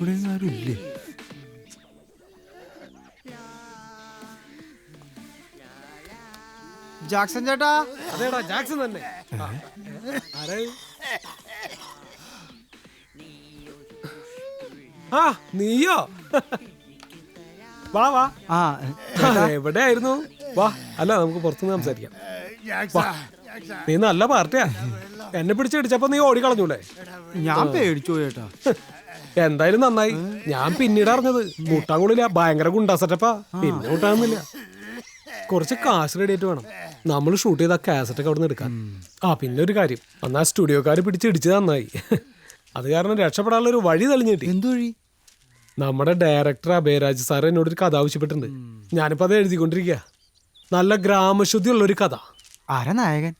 ഇവിടെ ആരും ഇല്ലേ? ജാക്സൺ ചേട്ടാ. അതേടാ ജാക്സൺ തന്നെ. ആ നീയോ? വാ വാ. എവിടെയായിരുന്നു? വാ, അല്ല നമുക്ക് പുറത്തുനിന്ന് സംസാരിക്കാം. നീ നല്ല പാർട്ടിയാ. എന്നെ പിടിച്ചടിച്ചപ്പോ നീ ഓടിക്കളഞ്ഞൂടെ? ഞാൻ പേടിച്ചു ചേട്ടാ. എന്തായാലും നന്നായി. ഞാൻ പിന്നീട് അറിഞ്ഞത് മുട്ടാങ്കുള്ളില്ല, ഭയങ്കര ഗുണ്ടാ സെറ്റപ്പാ. പിന്നെ മുട്ടാകുന്നില്ല. കുറച്ച് കാശ് റെഡി ആയിട്ട് വേണം നമ്മൾ ഷൂട്ട് ചെയ്ത കാസറ്റൊക്കെ അവിടെ നിന്ന് എടുക്കാൻ. പിന്നെ ഒരു കാര്യം, അന്ന് ആ സ്റ്റുഡിയോക്കാര് പിടിച്ചിടിച്ചത് നന്നായി. അത് കാരണം രക്ഷപ്പെടാനുള്ള ഒരു വഴി തെളിഞ്ഞിട്ട്. എന്ത് വഴി? നമ്മുടെ ഡയറക്ടർ അഭയരാജ് സാർ എന്നോടൊരു കഥ ആവശ്യപ്പെട്ടിട്ടുണ്ട്. ഞാനിപ്പോ അത് എഴുതിക്കൊണ്ടിരിക്കുക. നല്ല ഗ്രാമശുദ്ധി ഉള്ളൊരു കഥ. ആരാ നായകൻ?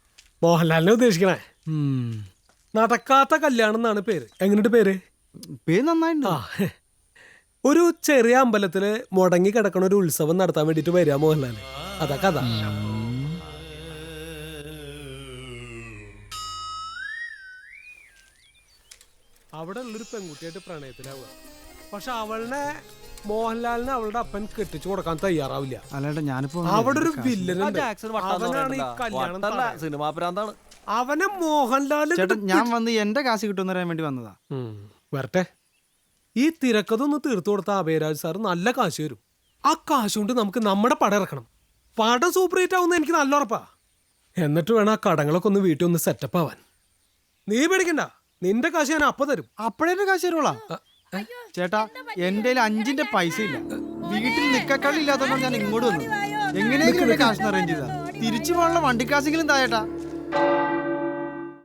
മോഹൻലാലിനെ ഉദ്ദേശിക്കണേ. നടക്കാത്ത കല്യാണം എന്നാണ് പേര്. എങ്ങനെയുണ്ട് പേര്? പേര് നന്നായിട്ടുണ്ട്. ഒരു ചെറിയ അമ്പലത്തില് മുടങ്ങി കിടക്കണ ഒരു ഉത്സവം നടത്താൻ വേണ്ടിട്ട് വരിക മോഹൻലാല്. അതാ കഥ. അവിടെ ഉള്ളൊരു പെൺകുട്ടിയായിട്ട് പ്രണയത്തിലാവുക. പക്ഷെ അവളുടെ മോഹൻലാലിനെ അവളുടെ അപ്പൻ കെട്ടിച്ചു കൊടുക്കാൻ തയ്യാറാവില്ല. അല്ലേട്ടാ ഞാനിപ്പോ അവിടെ ഒരു വില്ലനുണ്ട്. അവനാണ് ഈ കല്യാണം. അവനെ മോഹൻലാല്. ചേട്ടാ ഞാൻ വന്ന് എന്റെ കാശ് കിട്ടുന്ന പറയാൻ വേണ്ടി വന്നതാ. വരട്ടെ. ഈ തിരക്കഥൊന്ന് തീർത്തു കൊടുത്ത അഭയരാജ് സാർ നല്ല കാശ് തരും. ആ കാശ് കൊണ്ട് നമുക്ക് നമ്മുടെ പടം ഇറക്കണം. പടം സൂപ്പർ ഹിറ്റ് ആവുന്ന എനിക്ക് നല്ല ഉറപ്പാ. എന്നിട്ട് വേണം ആ കടങ്ങളൊക്കെ ഒന്ന് വീട്ടിൽ ഒന്ന് സെറ്റപ്പ് ആവാൻ. നീ പേടിക്കണ്ട, നിന്റെ കാശ് ഞാൻ അപ്പൊ തരും. അപ്പഴേ കാശ് തരുവോളാ? ചേട്ടാ എന്റെ 5 പൈസ ഇല്ല. വീട്ടിൽ നിക്കക്കള്ളി ഇല്ലാത്തതുകൊണ്ട് ഞാൻ ഇങ്ങോട്ട് വന്നു. എങ്ങനെയെങ്കിലും കാശ് അറേഞ്ച് ചെയ്താ തിരിച്ചു പോകാനുള്ള വണ്ടിക്കാശെങ്കിലും താ ചേട്ടാ.